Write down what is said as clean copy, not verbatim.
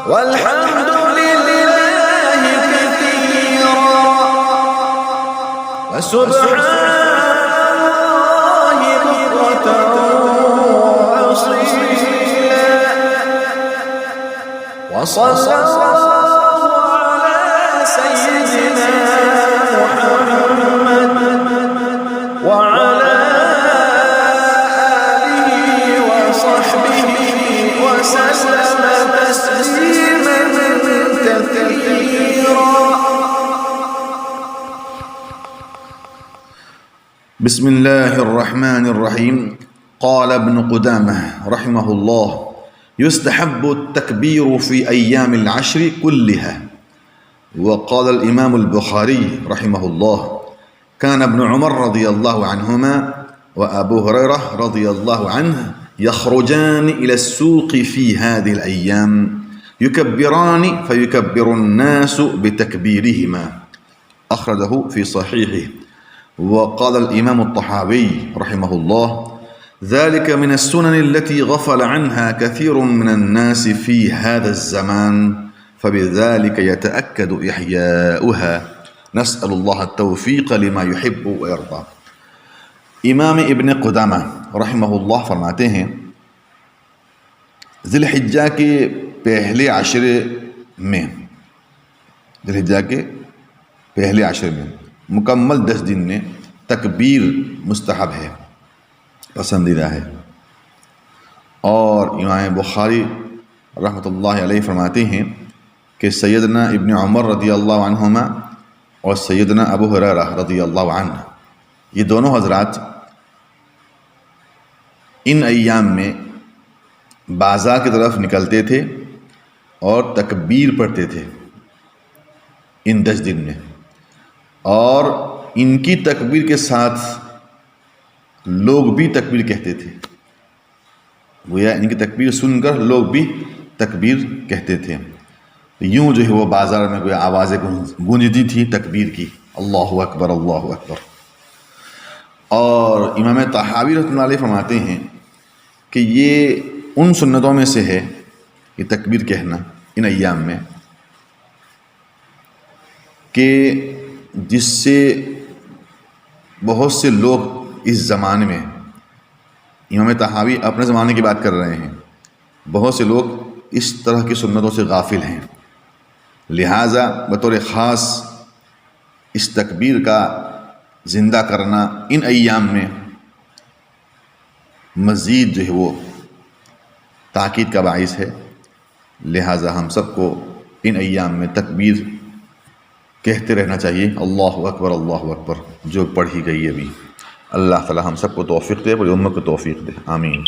والحمد لله كثيرا وسبحان الله بكرة وأصيلا وصلى الله على سيدنا محمد وعلى آله وصحبه وسلم تسليما كثيرا. بسم الله الرحمن الرحيم. قال ابن قدامة رحمه الله: يستحب التكبير في أيام العشر كلها. وقال الإمام البخاري رحمه الله: كان ابن عمر رضي الله عنهما وأبو هريرة رضي الله عنه يخرجان إلى السوق في هذه الأيام يكبران فيكبر الناس بتكبيرهما. أخرجه في صحيحه. وقال الإمام الطحاوي رحمه الله: ذلك من السنن التي غفل عنها كثير من الناس في هذا الزمان فبذلك يتأكد إحياؤها. نسأل الله التوفيق لما يحب ويرضى. امام ابن قدامہ رحمہ اللہ فرماتے ہیں ذی الحجہ کے پہلے عشرے میں مکمل 10 دن میں تکبیر مستحب ہے، پسندیدہ ہے. اور امام بخاری رحمۃ اللہ علیہ فرماتے ہیں کہ سیدنا ابن عمر رضی اللہ عنہما اور سیدنا ابو ہریرہ رضی اللہ عنہ، یہ دونوں حضرات ان ایام میں بازار کی طرف نکلتے تھے اور تکبیر پڑھتے تھے ان 10 دن میں، اور ان کی تکبیر کے ساتھ لوگ بھی تکبیر کہتے تھے. گویا ان کی تکبیر سن کر لوگ بھی تکبیر کہتے تھے. یوں جو ہے وہ بازار میں گویا آوازیں گونجتی تھی تکبیر کی، اللہ اکبر اللہ اکبر. اور امام طحاوی رحمۃ اللہ علیہ فرماتے ہیں کہ یہ ان سنتوں میں سے ہے کہ تکبیر کہنا ان ایام میں کہ جس سے بہت سے لوگ اس زمانے میں، امام طحاوی اپنے زمانے کی بات کر رہے ہیں، بہت سے لوگ اس طرح کی سنتوں سے غافل ہیں، لہٰذا بطور خاص اس تکبیر کا زندہ کرنا ان ایام میں مزید جو ہے وہ تاکید کا باعث ہے. لہٰذا ہم سب کو ان ایام میں تکبیر کہتے رہنا چاہیے، اللہ اکبر جو پڑھی گئی ابھی. اللہ تعالی ہم سب کو توفیق دے، پوری امت کو توفیق دے، آمین.